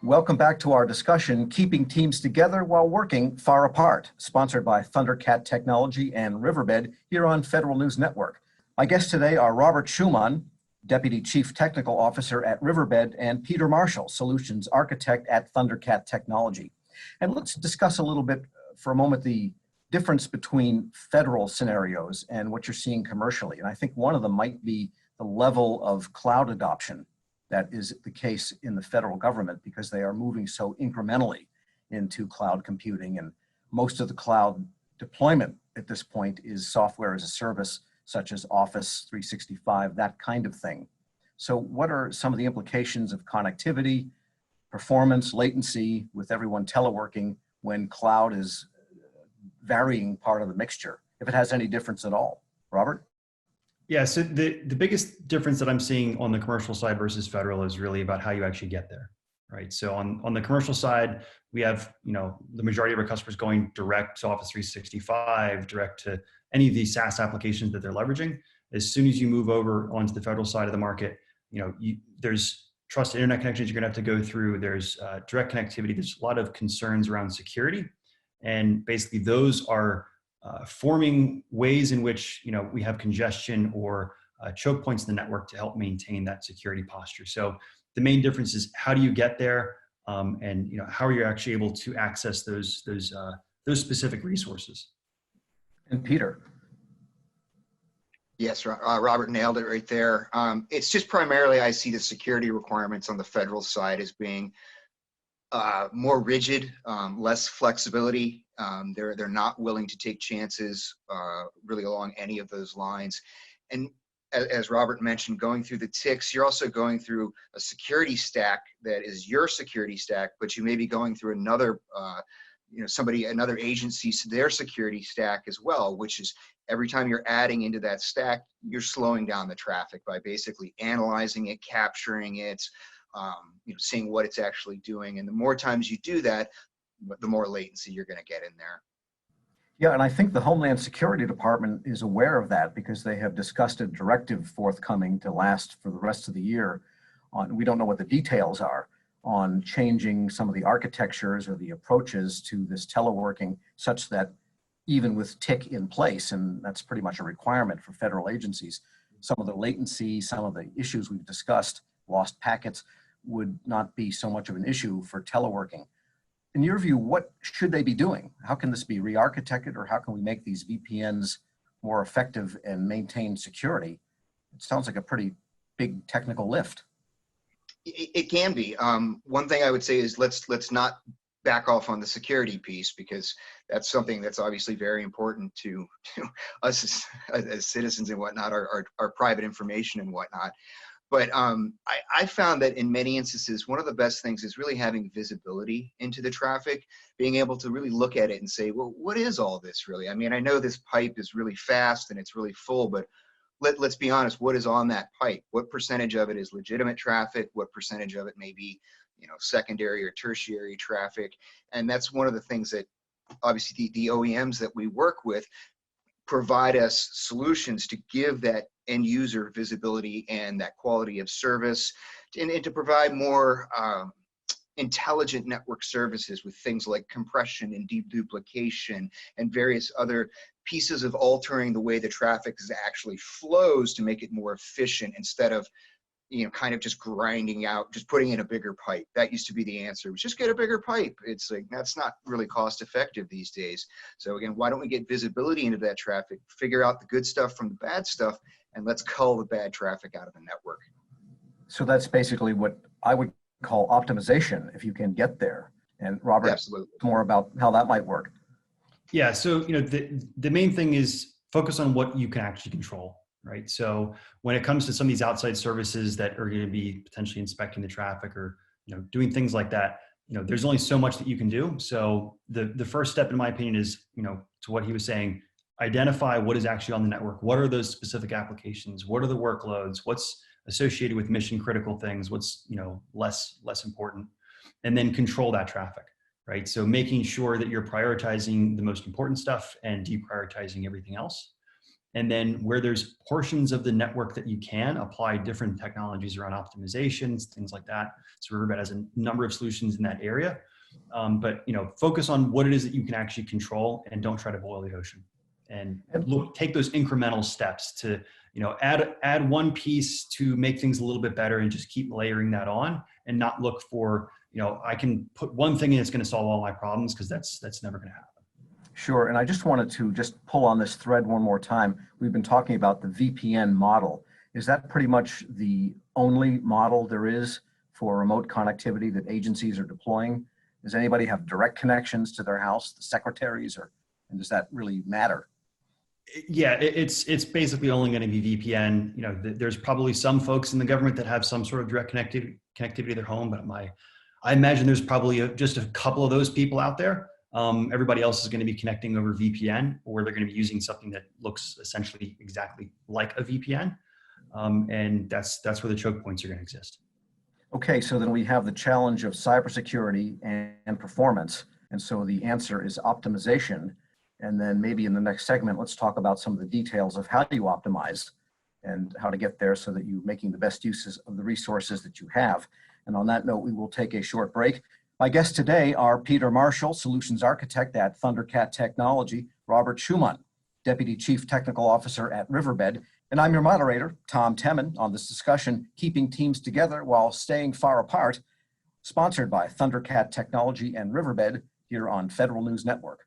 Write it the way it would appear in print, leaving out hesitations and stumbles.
Welcome back to our discussion, Keeping Teams Together While Working Far Apart, sponsored by Thundercat Technology and Riverbed here on Federal News Network. My guests today are Robert Schumann, Deputy Chief Technical Officer at Riverbed, and Peter Marshall, Solutions Architect at Thundercat Technology. And let's discuss a little bit for a moment the difference between federal scenarios and what you're seeing commercially. And I think one of them might be the level of cloud adoption that is the case in the federal government, because they are moving so incrementally into cloud computing, and most of the cloud deployment at this point is software as a service, such as Office 365, that kind of thing. So what are some of the implications of connectivity, performance, latency with everyone teleworking when cloud is varying part of the mixture, if it has any difference at all? Robert? Yeah, so the biggest difference that I'm seeing on the commercial side versus federal is really about how you actually get there, right? So on the commercial side, we have, the majority of our customers going direct to Office 365, direct to any of these SaaS applications that they're leveraging. As soon as you move over onto the federal side of the market, there's trusted internet connections you're gonna have to go through. There's direct connectivity. There's a lot of concerns around security. And basically those are forming ways in which we have congestion or choke points in the network to help maintain that security posture. So the main difference is how do you get there, and how are you actually able to access those specific resources. And Peter. Yes, Robert nailed it right there. It's just primarily I see the security requirements on the federal side as being more rigid, less flexibility. They're not willing to take chances really along any of those lines. And as Robert mentioned, going through the ticks, you're also going through a security stack that is your security stack, but you may be going through another, another agency's their security stack as well, which is every time you're adding into that stack, you're slowing down the traffic by basically analyzing it, capturing it, seeing what it's actually doing. And the more times you do that, the more latency you're going to get in there. Yeah, and I think the Homeland Security Department is aware of that, because they have discussed a directive forthcoming to last for the rest of the year on, we don't know what the details are, on changing some of the architectures or the approaches to this teleworking such that even with TIC in place, and that's pretty much a requirement for federal agencies, some of the latency, some of the issues we've discussed, lost packets, would not be so much of an issue for teleworking. In your view, what should they be doing? How can this be re-architected, or how can we make these VPNs more effective and maintain security? It sounds like a pretty big technical lift. It can be. One thing I would say is let's not back off on the security piece, because that's something that's obviously very important to us as citizens and whatnot, our private information and whatnot. But I found that in many instances, one of the best things is really having visibility into the traffic, being able to really look at it and say, well, what is all this really? I mean, I know this pipe is really fast and it's really full, but let's be honest, what is on that pipe? What percentage of it is legitimate traffic? What percentage of it may be, secondary or tertiary traffic? And that's one of the things that obviously the OEMs that we work with provide us solutions to give that end user visibility and that quality of service, and to provide more intelligent network services with things like compression and deduplication and various other pieces of altering the way the traffic actually flows to make it more efficient, instead of kind of just grinding out, just putting in a bigger pipe. That used to be the answer, was just get a bigger pipe. It's like, that's not really cost effective these days. So again, why don't we get visibility into that traffic, figure out the good stuff from the bad stuff, and let's cull the bad traffic out of the network. So that's basically what I would call optimization, if you can get there. And Robert, absolutely, more about how that might work. Yeah, so the main thing is focus on what you can actually control. Right. So when it comes to some of these outside services that are going to be potentially inspecting the traffic or, doing things like that, there's only so much that you can do. So the first step, in my opinion, is, to what he was saying, identify what is actually on the network. What are those specific applications? What are the workloads? What's associated with mission critical things? What's, less important? And then control that traffic. Right. So making sure that you're prioritizing the most important stuff and deprioritizing everything else. And then where there's portions of the network that you can apply different technologies around optimizations, things like that. So Riverbed has a number of solutions in that area. But focus on what it is that you can actually control, and don't try to boil the ocean. And take those incremental steps to add one piece to make things a little bit better, and just keep layering that on, and not look for I can put one thing in that's going to solve all my problems, because that's never going to happen. Sure, and I just wanted to just pull on this thread one more time. We've been talking about the VPN model. Is that pretty much the only model there is for remote connectivity that agencies are deploying? Does anybody have direct connections to their house, the secretaries, and does that really matter? Yeah, it's basically only going to be VPN. There's probably some folks in the government that have some sort of direct connectivity to their home, but I imagine there's probably just a couple of those people out there. Everybody else is going to be connecting over VPN, or they're going to be using something that looks essentially exactly like a VPN. And that's where the choke points are going to exist. Okay, so then we have the challenge of cybersecurity and performance. And so the answer is optimization. And then maybe in the next segment, let's talk about some of the details of how do you optimize and how to get there so that you're making the best uses of the resources that you have. And on that note, we will take a short break. My guests today are Peter Marshall, Solutions Architect at Thundercat Technology, Robert Schumann, Deputy Chief Technical Officer at Riverbed, and I'm your moderator, Tom Temin, on this discussion, Keeping Teams Together While Staying Far Apart, sponsored by Thundercat Technology and Riverbed here on Federal News Network.